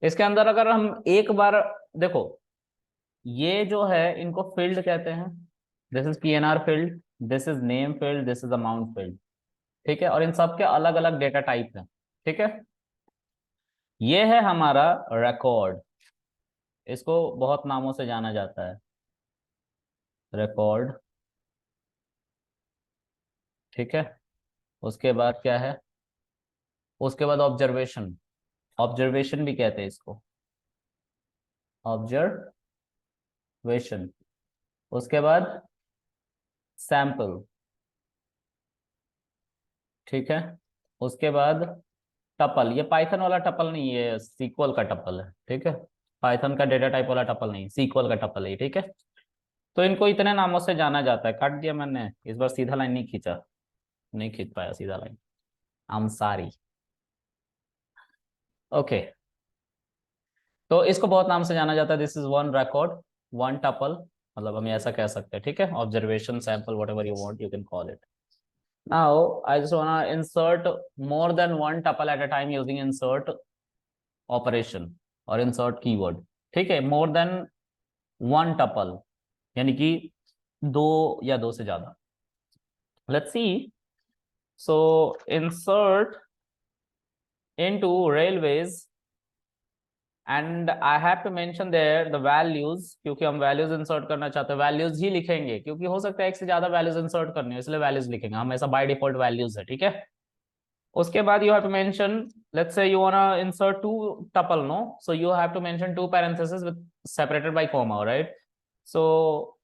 इसके अंदर अगर हम एक बार देखो, ये जो है इनको फील्ड कहते हैं। This is PNR field, this is name field, this is amount field. ठीक है, और इन सब के अलग अलग डेटा टाइप है। ठीक है, ये है हमारा रिकॉर्ड। इसको बहुत नामों से जाना जाता है, रिकॉर्ड। ठीक है, उसके बाद क्या है, उसके बाद ऑब्जर्वेशन। ऑब्जर्वेशन भी कहते हैं इसको, ऑब्जर्वेशन। उसके बाद सैंपल। ठीक है, उसके बाद टपल। ये पाइथन वाला टपल नहीं, ये सीक्वल का टपल है। ठीक है, पाइथन का डेटा टाइप वाला टपल नहीं, सीक्वल का टपल है। ठीक है, तो इनको इतने नामों से जाना जाता है। काट दिया मैंने इस बार, सीधा लाइन नहीं खींचा, नहीं खींच पाया सीधा line, I am sorry. Okay, तो इसको बहुत नाम से जाना जाता है। This is one record, one tuple, मतलब हम ऐसा कह सकते हैं। ठीक है, observation, sample, what ever you want you can call it. Now I just वांना insert more than one tuple at a time using insert operation और इंसर्ट कीवर्ड। ठीक है, मोर देन वन टपल यानी कि दो या दो से ज्यादा। Let's see, so insert into railways and I have to mention there the values, क्योंकि हम वैल्यूज इंसर्ट करना चाहते हैं। वैल्यूज ही लिखेंगे क्योंकि हो सकता है एक से ज्यादा वैल्यूज इंसर्ट करनी हो, इसलिए वैल्यूज लिखेंगे हम, ऐसा बाय डिफॉल्ट वैल्यूज है। ठीक है, उसके बाद you have to mention, let's say you wanna insert two tuple, no, so you have to mention two parenthesis with separated by comma, right. So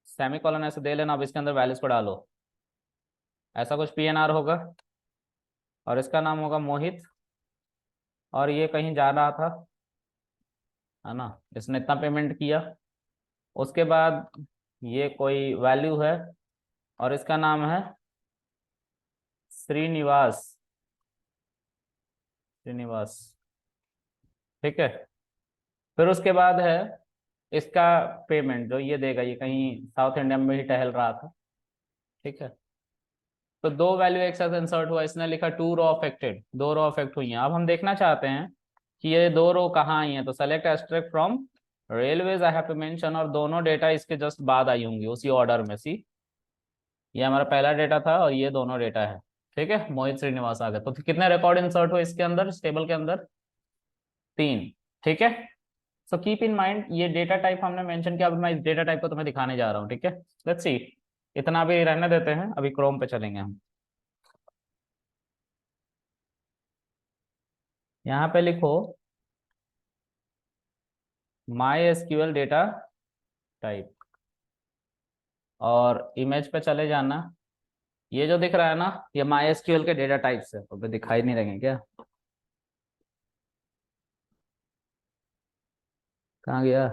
semicolon ऐसे दे लेना, अब इसके अंदर वैल्यूज को डालो। ऐसा कुछ पीएनआर होगा और इसका नाम होगा मोहित, और ये कहीं जा रहा था, है ना, इसने इतना पेमेंट किया। उसके बाद ये कोई वैल्यू है और इसका नाम है श्रीनिवास, श्रीनिवास। ठीक है, फिर उसके बाद है इसका पेमेंट जो ये देगा, ये कहीं साउथ इंडिया में ही टहल रहा था। ठीक है, तो दो वैल्यू एक साथ इंसर्ट हुआ, इसने लिखा टू रो अफेक्टेड, दो रो अफेक्ट हुई हैं। अब हम देखना चाहते हैं कि ये दो रो कहाँ आई हैं, तो select asterisk from railways I have to mention, और दोनों डेटा इसके जस्ट बाद आई होंगी उसी ऑर्डर में। सी, ये हमारा पहला डेटा था और ये दोनों डेटा है। ठीक है, मोहित श्रीनिवास आ गए, तो कितने रिकॉर्ड इंसर्ट हुए इसके अंदर, इस टेबल के अंदर, तीन। ठीक है, सो कीप इन माइंड ये डेटा टाइप हमने मेंशन किया। अब मैं इस डेटा टाइप को तुम्हें दिखाने जा रहा हूँ। ठीक है, लेट्स सी, इतना भी रहने देते हैं, अभी क्रोम पे चलेंगे हम। यहाँ पे लिखो माई एसक्यूएल डेटा टाइप और इमेज पे चले जाना। ये जो दिख रहा है ना, ये माई एसक्यूएल के डेटा टाइप्स है, तो दिखाई नहीं देंगे क्या, कहाँ गया,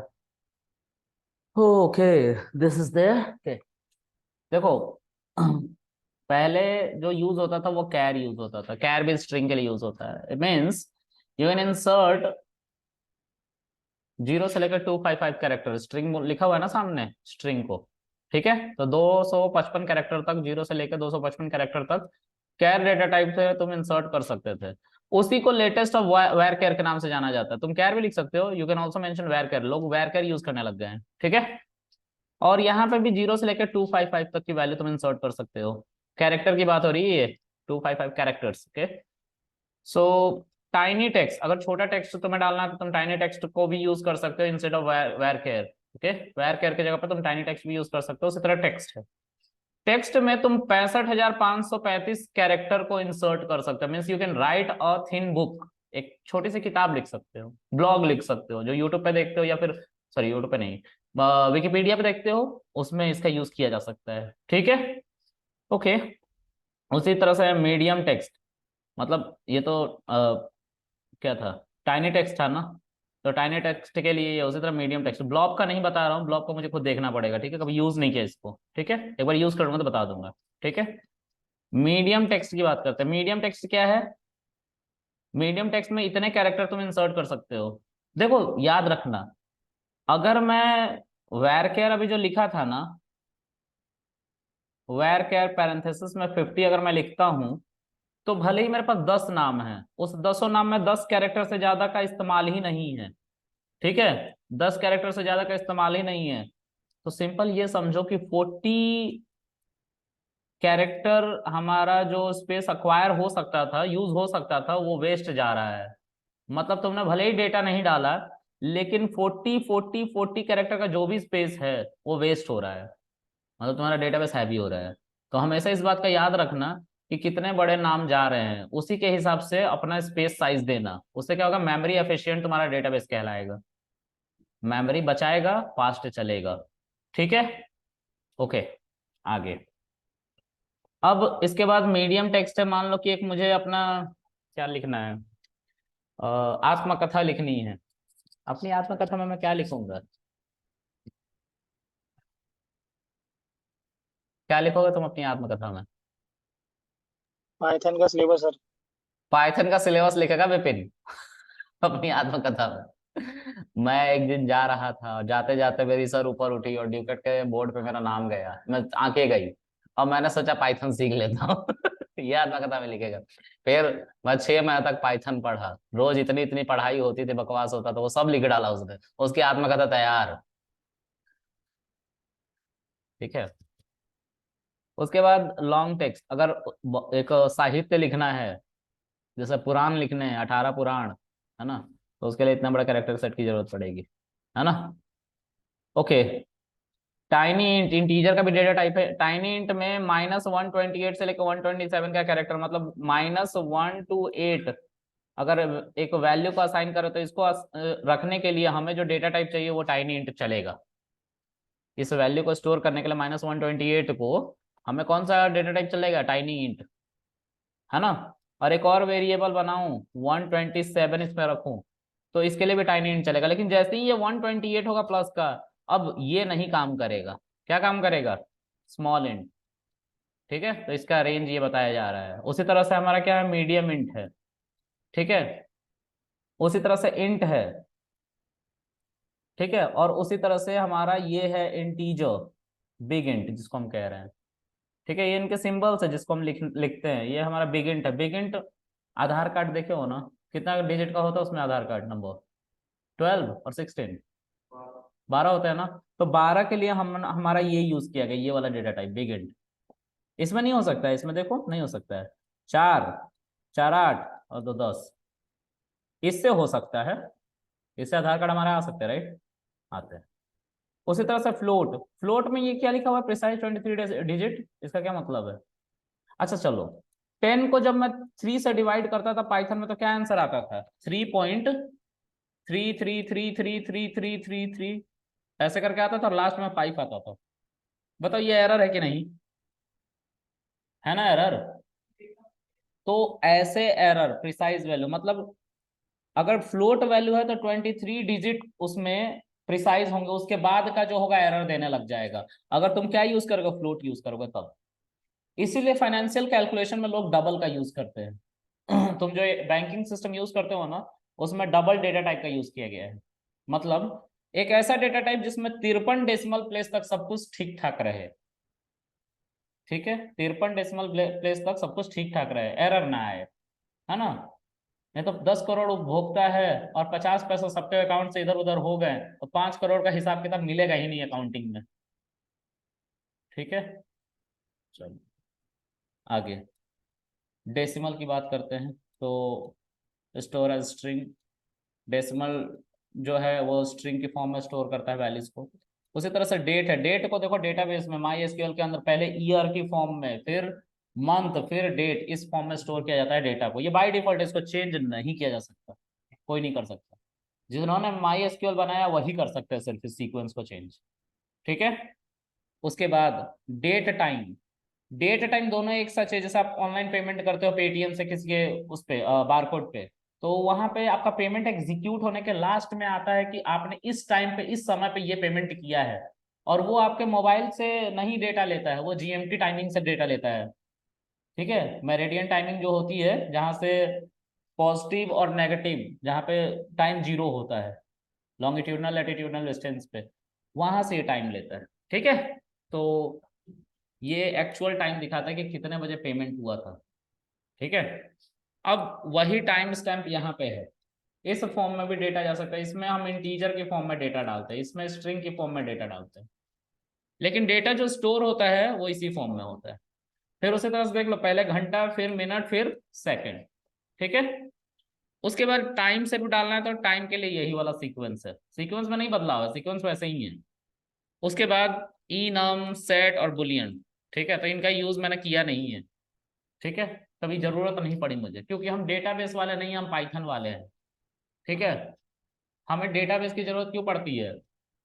okay, this is there. Okay, देखो पहले जो यूज होता था वो कैर यूज होता था, कैर भी स्ट्रिंग के लिए यूज होता है। It means you can insert 0 से लेकर 255 कैरेक्टर, स्ट्रिंग लिखा हुआ है ना सामने, स्ट्रिंग को। ठीक है, तो 255 कैरेक्टर तक, 0 से लेकर 255 कैरेक्टर तक कैर डेटा टाइप से तुम इंसर्ट कर सकते थे। उसी को लेटेस्ट ऑफ वेर कैर के नाम से जाना जाता है। तुम कैर भी लिख सकते हो, you can also mention where care, लोग वेर कैर यूज करने लग गए हैं। ठीक है, और यहाँ पे भी 0 से लेकर 255 तक की वैल्यू तुम इंसर्ट कर सकते हो। कैरेक्टर की बात हो रही है ये, 255 characters. Okay, so tiny text, अगर छोटा टेक्स्ट तुम्हें डालना है तो तुम टाइनी टेक्स्ट को भी यूज कर सकते हो instead of varchar. Okay, varchar की जगह पर तुम टाइनी टेक्स्ट भी यूज कर सकते हो। उसी तरह टेक्स्ट है, टेक्स्ट में तुम 65,535 कैरेक्टर को इंसर्ट कर सकते हो। Means you can write a thin book, एक छोटी सी किताब लिख सकते हो, ब्लॉग लिख सकते हो, जो यूट्यूब पे देखते हो या फिर, सॉरी यूट्यूब पे नहीं, विकिपीडिया पे देखते हो, उसमें इसका यूज किया जा सकता है। ठीक है, ओके, उसी तरह से मीडियम टेक्स्ट, मतलब ये तो क्या था, टाइनी टेक्स्ट था ना, तो टाइनी टेक्स्ट के लिए उसी तरह मीडियम टेक्स्ट। ब्लॉब का नहीं बता रहा हूँ, ब्लॉब को मुझे खुद देखना पड़ेगा। ठीक है, कभी यूज नहीं किया इसको। ठीक है, एक बार यूज करूंगा तो बता दूंगा। ठीक है, मीडियम टेक्स्ट की बात करते हैं। मीडियम टेक्स्ट क्या है, मीडियम टेक्स्ट में इतने कैरेक्टर तुम इंसर्ट कर सकते हो। देखो याद रखना, अगर मैं वेर केयर अभी जो लिखा था ना, वेर केयर पैरेंथेसिस में 50 अगर मैं लिखता हूं, तो भले ही मेरे पास 10 नाम है, उस 10 नाम में 10 कैरेक्टर से ज्यादा का इस्तेमाल ही नहीं है, ठीक है, 10 कैरेक्टर से ज्यादा का इस्तेमाल ही नहीं है, तो सिंपल ये समझो कि 40 कैरेक्टर हमारा जो स्पेस अक्वायर हो सकता था, यूज हो सकता था, वो वेस्ट जा रहा है। मतलब तुमने भले ही डेटा नहीं डाला, लेकिन 40 कैरेक्टर का जो भी स्पेस है वो वेस्ट हो रहा है, मतलब तुम्हारा डेटाबेस हैवी हो रहा है। तो हमेशा इस बात का याद रखना कि कितने बड़े नाम जा रहे हैं, उसी के हिसाब से अपना स्पेस साइज देना। उससे क्या होगा, मेमोरी एफिशिएंट तुम्हारा डेटाबेस कहलाएगा, मेमोरी बचाएगा, फास्ट चलेगा। ठीक है, ओके, आगे। अब इसके बाद मीडियम टेक्स्ट है, मान लो कि एक मुझे अपना क्या लिखना है, आत्मकथा लिखनी है। अपनी आत्मकथा में मैं क्या लिखूंगा, क्या लिखोगे तुम अपनी आत्मकथा में? पाइथन का सिलेबस सर। पाइथन का सिलेबस लिखेगा विपिन अपनी आत्मकथा में। मैं एक दिन जा रहा था, जाते जाते मेरी सर ऊपर उठी और ड्यूकेट के बोर्ड पे मेरा नाम गया, मैं आंखें गई, और मैंने सोचा पाइथन सीख लेता हूँ ये आत्मकथा में लिखेगा। फिर मैं 6 महीने तक पाइथन पढ़ा, रोज इतनी इतनी पढ़ाई होती थी, बकवास होता था, वो सब लिख डाला उसने, उसकी आत्मकथा तैयार। ठीक है, उसके बाद लॉन्ग टेक्स्ट, अगर एक साहित्य लिखना है, जैसे पुराण लिखने हैं, 18 पुराण, है ना, तो उसके लिए इतना बड़ा कैरेक्टर सेट की जरूरत पड़ेगी, है ना। ओके, टाइनी इंट, इंटीजर का भी डेटा टाइप है। टाइनी इंट में -128 से लेकर 127 का कैरेक्टर, मतलब -1 to 8 अगर एक वैल्यू को असाइन करो, तो इसको रखने के लिए हमें जो डेटा टाइप चाहिए वो टाइनी इंट चलेगा। इस वैल्यू को स्टोर करने के लिए -128 को हमें कौन सा डेटा टाइप चलेगा, टाइनी इंट, है ना। और एक और वेरिएबल बनाऊं 127 इसमें रखूं, तो इसके लिए भी टाइनी इंट चलेगा। लेकिन जैसे ही ये 128 होगा प्लस का, अब ये नहीं काम करेगा। क्या काम करेगा, स्मॉल इंट। ठीक है, तो इसका रेंज ये बताया जा रहा है। उसी तरह से हमारा क्या है, मीडियम इंट है, ठीक है, उसी तरह से इंट है, ठीक है, और उसी तरह से हमारा ये है इंटीजर, बिग इंट जिसको हम कह रहे हैं। ठीक है, ये इनके सिंबल्स है जिसको हम लिखते हैं, ये हमारा बिग इंट है। बिग इंट आधार कार्ड देखे हो ना, कितना डिजिट का होता है उसमें आधार कार्ड नंबर, 12 और 16, 12 होता है ना। तो 12 के लिए हम हमारा ये यूज किया गया, ये वाला डेटा टाइप बिग इंट। इसमें नहीं हो सकता है, इसमें देखो नहीं हो सकता है। 4, 4 8 और 2 10, इससे हो सकता है, इससे आधार कार्ड हमारा आ सकते हैं, राइट, आते हैं। उसी तरह से फ्लोट, फ्लोट में ये क्या लिखा हुआ है, प्रिसाइज 23 डिजिट, इसका क्या मतलब है? अच्छा चलो, 10 को जब मैं 3 से डिवाइड करता था पाइथन में, तो क्या आंसर आता था, 3.33333333, ऐसे करके आता था और लास्ट में 5 आता था। बताओ ये एरर है कि नहीं, है ना एरर। तो ऐसे एरर, प्रिसाइज वैल्यू मतलब अगर फ्लोट वैल्यू है तो 23 डिजिट उसमें प्रिसाइज होंगे, उसके बाद का जो होगा एरर देने लग जाएगा। अगर तुम क्या यूज करोगे, फ्लोट यूज करोगे तब। इसीलिए फाइनेंशियल कैलकुलेशन में लोग डबल का यूज करते हैं तुम जो बैंकिंग सिस्टम यूज करते हो ना, उसमें डबल डेटा टाइप का यूज किया गया है। मतलब एक ऐसा डेटा टाइप जिसमें 53 डेसिमल प्लेस तक सब कुछ ठीक ठाक रहे। ठीक है, 53 डेसिमल प्लेस तक सब कुछ ठीक ठाक रहे, एरर ना आए, है ना। नहीं तो 10 करोड़ उपभोक्ता है और 50 पैसा सबके अकाउंट से इधर उधर हो गए, तो 5 करोड़ का हिसाब किताब मिलेगा ही नहीं अकाउंटिंग में। ठीक है, चलो आगे डेसिमल की बात करते हैं। तो स्टोर एज स्ट्रिंग, डेसिमल जो है वो स्ट्रिंग की फॉर्म में स्टोर करता है वैल्यूज को। उसी तरह से डेट है, डेट को देखो डेटाबेस में माई एसक्यूएल के अंदर पहले ईयर की फॉर्म में, फिर मंथ, फिर डेट, इस फॉर्म में स्टोर किया जाता है डेटा को। ये बाय डिफॉल्ट, इसको चेंज नहीं किया जा सकता, कोई नहीं कर सकता। जिन्होंने माई एसक्यूएल बनाया वही कर सकते हैं सिर्फ इस सीक्वेंस को चेंज। ठीक है, उसके बाद डेट टाइम, डेट टाइम दोनों एक सच है। जैसे आप ऑनलाइन पेमेंट करते हो पेटीएम से किसी के उस पे बारकोड पे, तो वहां पे आपका पेमेंट एग्जीक्यूट होने के लास्ट में आता है कि आपने इस टाइम पे इस समय पे ये पेमेंट किया है। और वो आपके मोबाइल से नहीं डेटा लेता है, वो जीएमटी टाइमिंग से डेटा लेता है। ठीक है, मेरिडियन टाइमिंग जो होती है जहां से पॉजिटिव और नेगेटिव, जहाँ पे टाइम 0 होता है, लॉन्गिट्यूडनल लैटिट्यूडनल डिस्टेंस पे, वहां से ये टाइम लेता है। ठीक है, तो ये एक्चुअल टाइम दिखाता है कि कितने बजे पेमेंट हुआ था। ठीक है। अब वही टाइम स्टैम्प यहाँ पे है, इस फॉर्म में भी डेटा जा सकता है, इसमें हम इंटीजर के फॉर्म में डेटा डालते हैं, इसमें स्ट्रिंग के फॉर्म में डेटा डालते हैं, लेकिन डेटा जो स्टोर होता है वो इसी फॉर्म में होता है। फिर उसी तरह से देख लो, पहले घंटा, फिर मिनट, फिर सेकंड। ठीक है। उसके बाद टाइम से भी डालना है तो टाइम के लिए यही वाला सीक्वेंस है, सीक्वेंस में नहीं बदला हुआ, सीक्वेंस वैसे ही है। उसके बाद ई नम सेट और बुलियन। ठीक है, तो इनका यूज मैंने किया नहीं है। ठीक है, कभी जरूरत नहीं पड़ी मुझे, क्योंकि हम डेटाबेस वाले नहीं, हम पाइथन वाले हैं। ठीक है, हमें डेटाबेस की जरूरत क्यों पड़ती है?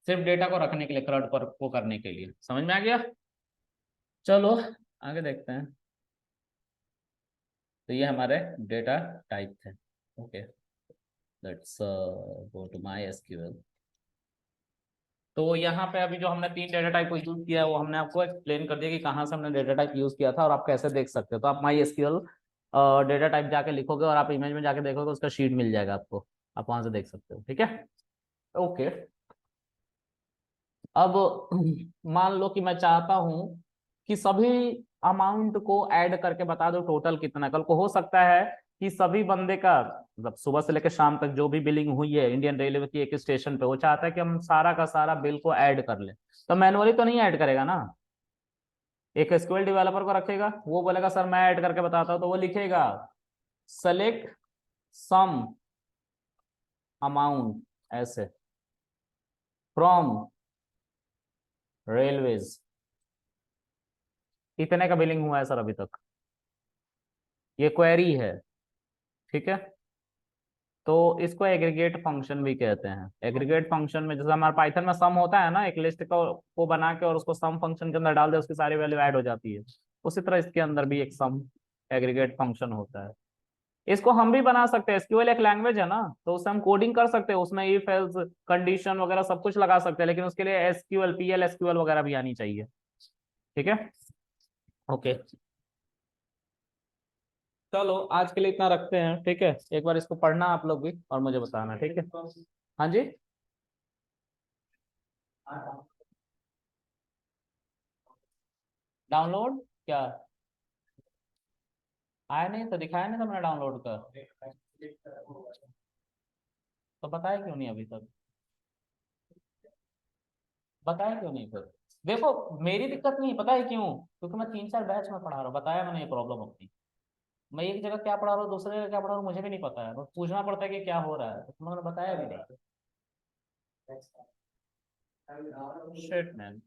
सिर्फ डेटा को रखने के लिए, CRUD पर को करने के लिए। समझ में आ गया? चलो आगे देखते हैं। तो ये हमारे डेटा टाइप थे। Okay, let's go to my SQL. तो यहाँ पे अभी जो हमने 3 डेटा टाइप को यूज किया है वो हमने आपको एक्सप्लेन कर दिया कि कहाँ से हमने डेटा टाइप यूज किया था और आप कैसे देख सकते हो। तो आप माई एसक्यूएल डेटा टाइप जाके लिखोगे और आप इमेज में जाके देखोगे, उसका शीट मिल जाएगा आपको, आप वहां से देख सकते हो। ठीक है, ओके। अब मान लो कि मैं चाहता हूं कि सभी अमाउंट को ऐड करके बता दो टोटल कितना। कल को हो सकता है कि सभी बंदे का, मतलब सुबह से लेकर शाम तक जो भी बिलिंग हुई है इंडियन रेलवे की एक स्टेशन पे, वो चाहता है कि हम सारा का सारा बिल को ऐड कर ले। तो मैनुअली तो नहीं ऐड करेगा ना, एक एसक्यूएल डेवलपर को रखेगा, वो बोलेगा सर मैं ऐड करके बताता हूँ, तो वो लिखेगा सेलेक्ट सम अमाउंट ऐसे फ्रॉम रेलवेज, इतने का बिलिंग हुआ है सर अभी तक, ये क्वेरी है। ठीक है, तो इसको एग्रीगेट फंक्शन भी कहते हैं। एग्रीगेट फंक्शन में जैसे हमारे पाइथन में सम होता है ना, एक लिस्ट को बना के और उसको सम फंक्शन के अंदर डाल दे, उसकी सारी वैल्यू ऐड हो जाती है। उसी तरह इसके अंदर भी एक सम एग्रीगेट फंक्शन होता है। इसको हम भी बना सकते हैं, एसक्यूएल एक लैंग्वेज है ना, तो उससे हम कोडिंग कर सकते हैं, उसमें इफ एल्स कंडीशन वगैरह सब कुछ लगा सकते हैं, लेकिन उसके लिए एसक्यूएल पीएल एसक्यूएल वगैरह भी आनी चाहिए। ठीक है, ओके। चलो आज के लिए इतना रखते हैं। ठीक है, एक बार इसको पढ़ना आप लोग भी और मुझे बताना। ठीक है, हाँ जी। डाउनलोड क्या आया नहीं? तो दिखाया नहीं था मैंने डाउनलोड का, तो बताया क्यों नहीं अभी तक? बताया क्यों नहीं फिर? देखो, मेरी दिक्कत नहीं, पता है क्यों? क्योंकि मैं 3-4 बैच में पढ़ा रहा हूँ, बताया मैंने ये प्रॉब्लम अपनी। मैं एक जगह क्या पढ़ा रहा हूँ, दूसरे जगह क्या पढ़ा रहा हूँ, मुझे भी नहीं पता है, तो पूछना पड़ता है कि क्या हो रहा है, तो मैंने बताया भी नहीं। Shit man.